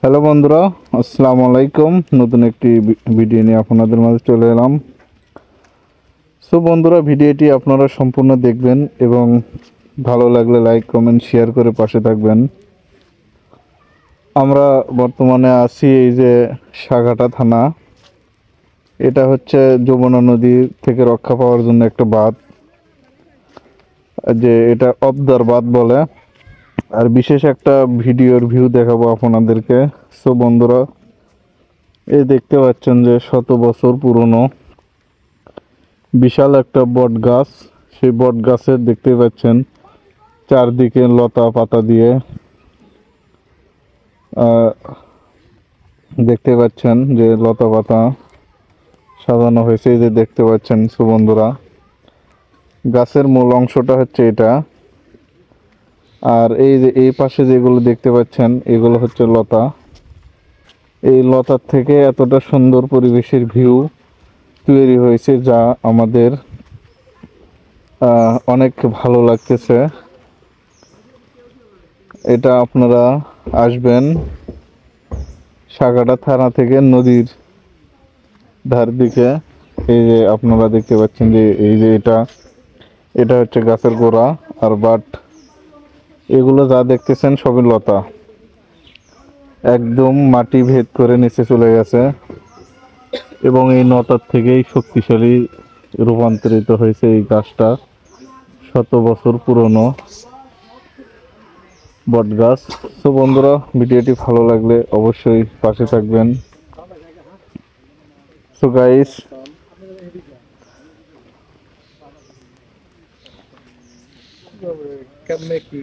Hello বন্ধুরা, আসসালামু আলাইকুম। নতুন একটি ভিডিও নিয়ে আপনাদের মাঝে চলে এলাম। সো বন্ধুরা, ভিডিওটি আপনারা সম্পূর্ণ দেখবেন এবং ভালো লাগলে লাইক কমেন্ট শেয়ার করে পাশে থাকবেন। আমরা বর্তমানে আছি এই যে সাঘাটা থানা। এটা হচ্ছে যমুনা নদী থেকে রক্ষা পাওয়ার জন্য একটা বাঁধ, যে এটা অবদার বাঁধ বলে। আর বিশেষ একটা ভিডিওর ভিউ দেখাবো আপনাদেরকে। সো বন্ধুরা, এই দেখতে পাচ্ছেন যে শত বছর পুরনো বিশাল একটা বট গাছ। সেই বট গাছের দেখতে পাচ্ছেন চারদিকে লতা পাতা দিয়ে দেখতে পাচ্ছেন যে লতা পাতা সাজানো হয়েছে। এই যে দেখতে পাচ্ছেন বন্ধুরা, গাছের মূল অংশটা হচ্ছে এটা। আর এই যে এই পাশে যেগুলো দেখতে পাচ্ছেন এগুলো হচ্ছে লতা। এই লতার থেকে এতটা সুন্দর পরিবেশের ভিউ তৈরি হয়েছে, যা আমাদের অনেক ভালো লাগতেছে। এটা আপনারা আসবেন সাগাটা থানা থেকে নদীর ধার দিকে। এই যে আপনারা দেখতে পাচ্ছেন যে এই যে এটা এটা হচ্ছে গাছের গোড়া। আর বাট এগুলো যা দেখতেছেন সবই লতা, একদম মাটি ভেদ করে নিচে চলে গেছে এবং এই লতার থেকেই শক্তিশালী রূপান্তরিত হয়েছে এই গাছটা। শত বছর পুরনো বট গাছ। তো বন্ধুরা, ভিডিওটি ভালো লাগলে অবশ্যই পাশে থাকবেন। সো গাইস, কেমনে কি